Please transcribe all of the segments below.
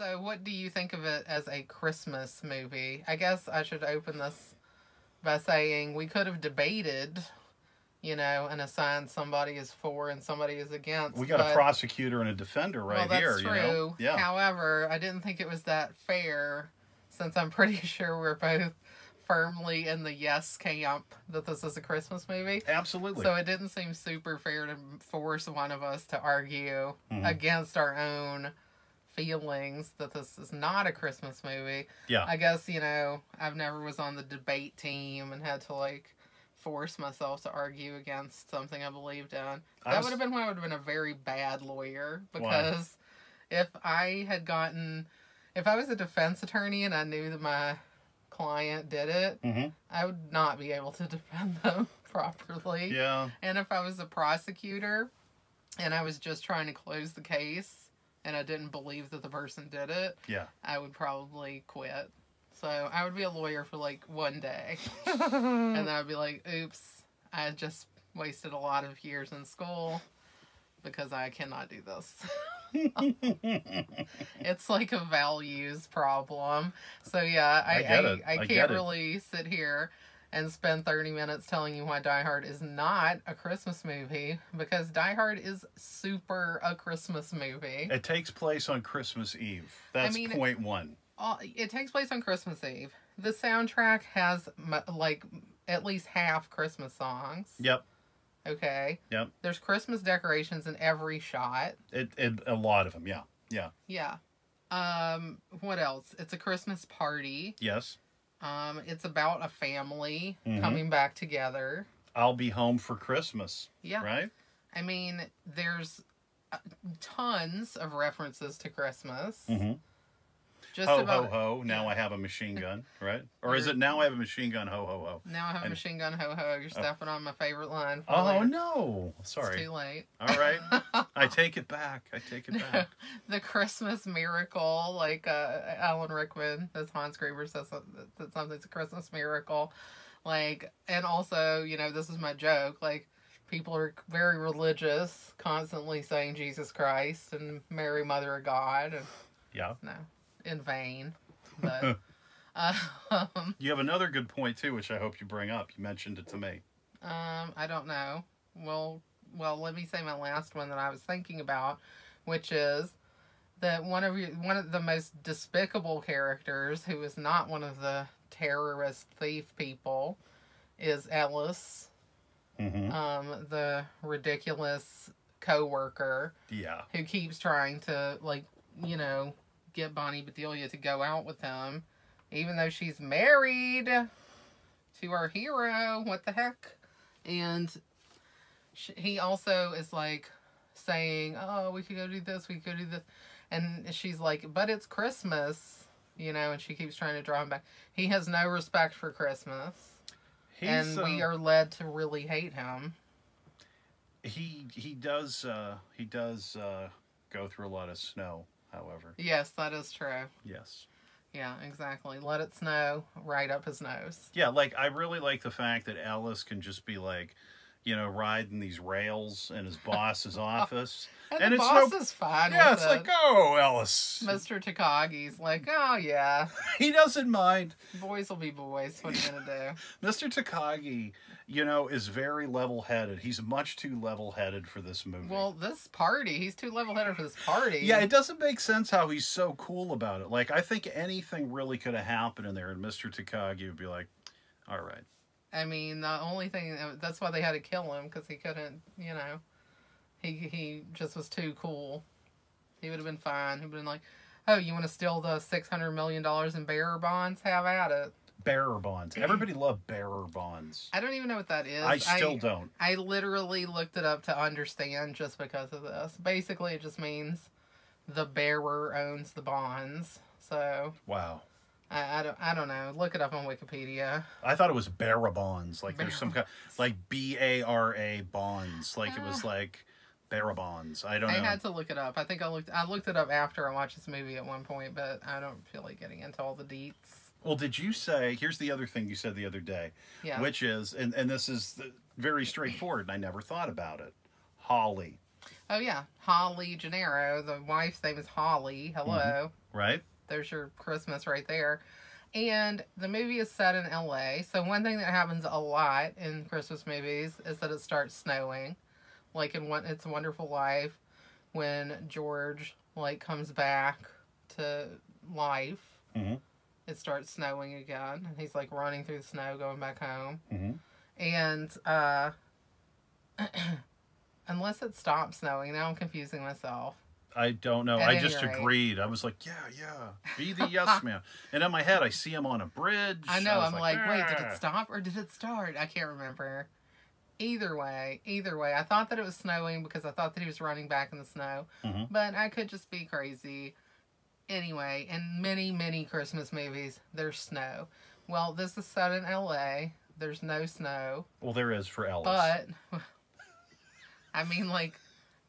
So, what do you think of it as a Christmas movie? I guess I should open this by saying we could have debated, and assigned somebody is for and somebody is against. We got a prosecutor and a defender right that's here. True. Yeah. However, I didn't think it was that fair, since I'm pretty sure we're both firmly in the yes camp that this is a Christmas movie. Absolutely. So it didn't seem super fair to force one of us to argue against our own feelings that this is not a Christmas movie. Yeah. I guess, I've never was on the debate team and had to force myself to argue against something I believed in. That would have been when I would have been a very bad lawyer, because if I was a defense attorney and I knew that my client did it, I would not be able to defend them properly. Yeah. And if I was a prosecutor and I was just trying to close the case and I didn't believe that the person did it, yeah, I would probably quit. So I would be a lawyer for one day. And then I'd be like, oops, I just wasted a lot of years in school because I cannot do this. It's like a values problem. So yeah, I can't really sit here and spend 30 minutes telling you why Die Hard is not a Christmas movie, because Die Hard is super a Christmas movie. It takes place on Christmas Eve. That's point one. It takes place on Christmas Eve. The soundtrack has at least half Christmas songs. Yep. Okay. Yep. There's Christmas decorations in every shot. A lot of them. Yeah. Yeah. Yeah. What else? It's a Christmas party. Yes. It's about a family coming back together. I'll be home for Christmas. Yeah. Right? I mean, there's tons of references to Christmas. Just ho, about, ho, ho, now I have a machine gun, right? Or is it now I have a machine gun, ho, ho, ho? Now I have a machine gun, ho, ho. You're stepping on my favorite line. Oh, no. Sorry. It's too late. All right. I take it back. Back. The Christmas Miracle, Alan Rickman, as Hans Gruber says that something's a Christmas miracle. And also, this is my joke, people are very religious, constantly saying Jesus Christ and Mary, Mother of God. And, yeah. No. In vain, but you have another good point too, which I hope you bring up. You mentioned it to me. I don't know. Well, let me say my last one that I was thinking about, which is that one of the most despicable characters, who is not one of the terrorist thief people, is Ellis, the ridiculous coworker, who keeps trying to get Bonnie Bedelia to go out with him, even though she's married to our hero. What the heck? And he also is saying, oh, we could go do this, we could do this. And she's like, but it's Christmas, and she keeps trying to draw him back. He has no respect for Christmas. And we are led to really hate him. He does go through a lot of snow, however. Yes, that is true. Yes. Yeah, exactly. Let it snow right up his nose. Yeah, I really like the fact that Ellis can just be riding these rails in his boss's office. And the boss is fine with it. Yeah, it's oh, Ellis. Mr. Takagi's oh, yeah. He doesn't mind. Boys will be boys. What are you going to do? Mr. Takagi, is very level-headed. He's much too level-headed for this movie. Well, this party, he's too level-headed for this party. Yeah, it doesn't make sense how he's so cool about it. I think anything really could have happened in there, and Mr. Takagi would be like, all right. I mean, the only thing, that's why they had to kill him, because he couldn't, he just was too cool. He would have been fine. He would have been like, oh, you want to steal the $600 million in bearer bonds? Have at it. Bearer bonds. Everybody loved bearer bonds. I don't even know what that is. I still don't. I literally looked it up to understand just because of this. Basically, it just means the bearer owns the bonds. So. Wow. I don't know. Look it up on Wikipedia. I thought it was bearer bonds. There's some kind BARA bonds. It was bearer bonds. I don't know. I had to look it up. I think I looked it up after I watched this movie at one point, but I don't feel like getting into all the deets. Well, did you say, here's the other thing you said the other day, which is, and this is very straightforward, and I never thought about it, Holly. Oh yeah, Holly Gennaro. The wife's name is Holly. Hello. Right? There's your Christmas right there. And the movie is set in LA. So one thing that happens a lot in Christmas movies is that it starts snowing. Like in It's a Wonderful Life, when George like comes back to life, Mm-hmm. it starts snowing again, and he's like running through the snow going back home. Mm-hmm. And unless it stops snowing, now I'm confusing myself. I don't know. At I any just rate. agreed. I was like, yeah, be the yes man. And in my head, I see him on a bridge. I know. was I'm like, wait, did "Ah." it stop or did it start? I can't remember. Either way, I thought that it was snowing because I thought that he was running back in the snow, Mhm. but I could just be crazy. Anyway, in many, many Christmas movies, there's snow. Well, this is set in LA. There's no snow, Well, there is for Ellis. but I mean, like,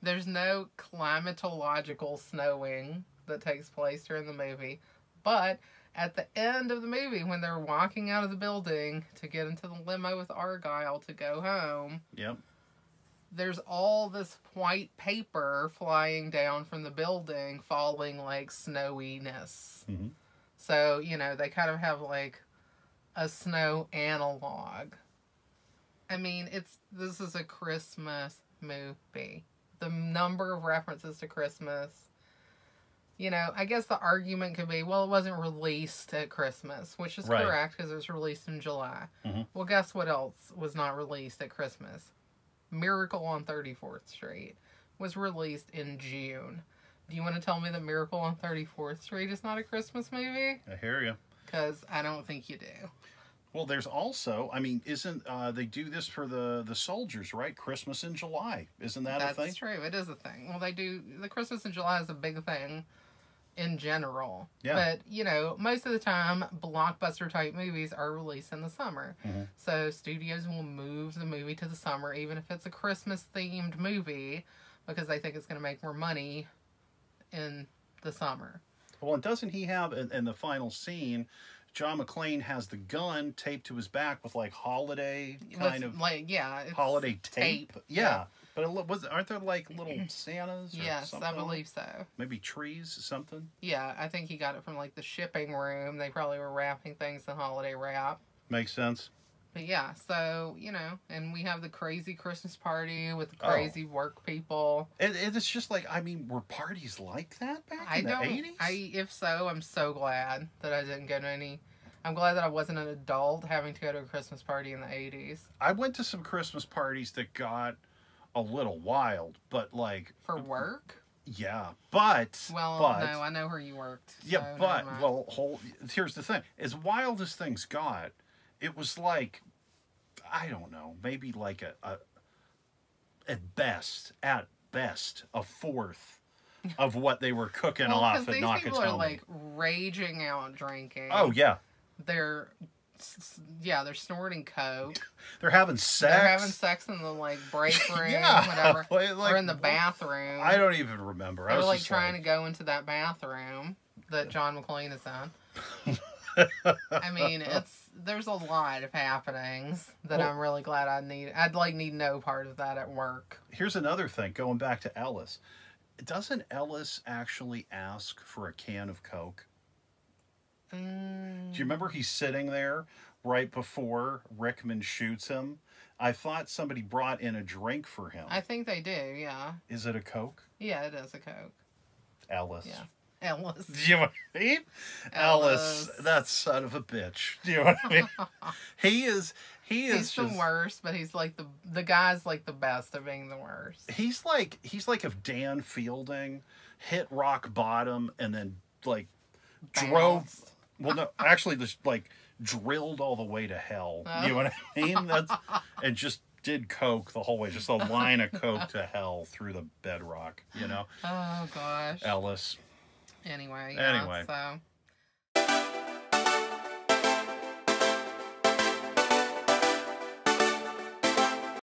there's no climatological snowing that takes place during the movie. But at the end of the movie, when they're walking out of the building to get into the limo with Argyle to go home, Yep. there's all this white paper flying down from the building, falling like snowiness. Mm-hmm. So, they kind of have like a snow analog. I mean, this is a Christmas movie. The number of references to Christmas. I guess the argument could be, well, it wasn't released at Christmas, which is Right. correct because it was released in July. Mhm. Well, guess what else was not released at Christmas? Miracle on 34th Street was released in June. Do you want to tell me that Miracle on 34th Street is not a Christmas movie? I hear you. Because I don't think you do. Well, there's also, I mean, isn't they do this for the soldiers, right? Christmas in July, isn't that a thing? That's true. It is a thing. Well, they do. The Christmas in July is a big thing in general. Yeah. But, most of the time, blockbuster type movies are released in the summer. Mhm. So studios will move the movie to the summer, even if it's a Christmas themed movie, because they think it's going to make more money in the summer. Well, and doesn't he have in the final scene, John McClane has the gun taped to his back with like holiday kind of it's holiday tape. Yeah. Yeah. But aren't there like little Santas or Yes, something? I believe so. Maybe trees, something? Yeah, I think he got it from like the shipping room. They probably were wrapping things in holiday wrap. Makes sense. But yeah, so, and we have the crazy Christmas party with the crazy work people. It's just like, I mean, were parties like that back in the 80s? If so, I'm so glad that I didn't go to any. I'm glad that I wasn't an adult having to go to a Christmas party in the 80s. I went to some Christmas parties that got a little wild, but like... For work? Yeah, but... Well, but, no, I know where you worked. Yeah, so but, never mind. well, here's the thing. As wild as things got, it was like, I don't know, maybe like at best, a fourth of what they were cooking Well, off 'cause at these Nakatomi. people are like raging out drinking. Oh, yeah. They're snorting coke. They're having sex. They're having sex in the like break room, Yeah, whatever, like, or in the bathroom. I don't even remember. They're like trying to go into that bathroom that John McClane is in. I mean, there's a lot of happenings that Well, I'm really glad I'd need no part of that at work. Here's another thing, going back to Ellis. Doesn't Ellis actually ask for a can of Coke? Do you remember he's sitting there right before Rickman shoots him? I thought somebody brought in a drink for him. I think they do, yeah. Is it a Coke? Yeah, it is a Coke. Ellis. Yeah. Ellis. Do you know what I mean? Ellis, that son of a bitch. Do you know what I mean? He's He's the just, worst, but he's like the guy's like the best at being the worst. He's like if Dan Fielding hit rock bottom and then like drove. Bounced. Well, no, actually, just like drilled all the way to hell. You know what I mean? And just did coke the whole way, just a line of coke to hell through the bedrock. You know? Oh gosh. Ellis. Anyway. Anyway. So